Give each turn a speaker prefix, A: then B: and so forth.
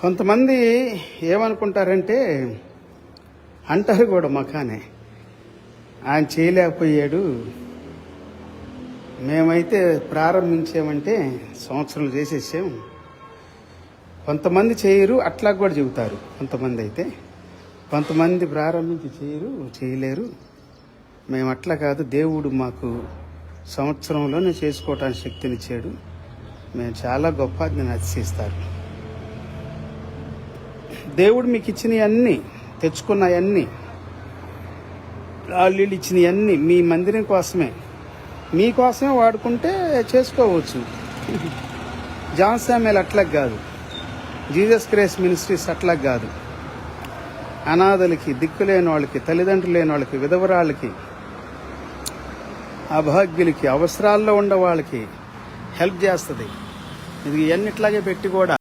A: కొంతమంది ఏమనుకుంటారంటే, అంటారు కూడా మకానే, ఆయన చేయలేకపోయాడు, మేమైతే ప్రారంభించామంటే సంవత్సరాలు చేసేసాం. కొంతమంది చేయరు, అట్లా కూడా చెబుతారు. కొంతమంది ప్రారంభించి చేయలేరు. మేము అట్లా కాదు, దేవుడు మాకు సంవత్సరంలోనే చేసుకోవటానికి శక్తినిచ్చాడు, మేము చాలా గొప్ప అని అతిశయిస్తారు. దేవుడు మీకు ఇచ్చినవన్నీ, తెచ్చుకున్నవన్నీ, వాళ్ళు ఇచ్చినవన్నీ మీ మందిరం కోసమే, మీకోసమే వాడుకుంటే చేసుకోవచ్చు. జాన్ శామ్యూల్ అట్లా కాదు, జీసస్ క్రైస్ట్ మినిస్ట్రీస్ అట్లా కాదు. అనాథలకి, దిక్కులేని వాళ్ళకి, తల్లిదండ్రులు లేని వాళ్ళకి, విధవరాళ్ళకి, అభాగ్యులకి, అవసరాల్లో ఉన్న వాళ్ళకి హెల్ప్ చేస్తుంది. ఇది ఇవన్నిట్లాగే పెట్టి కూడా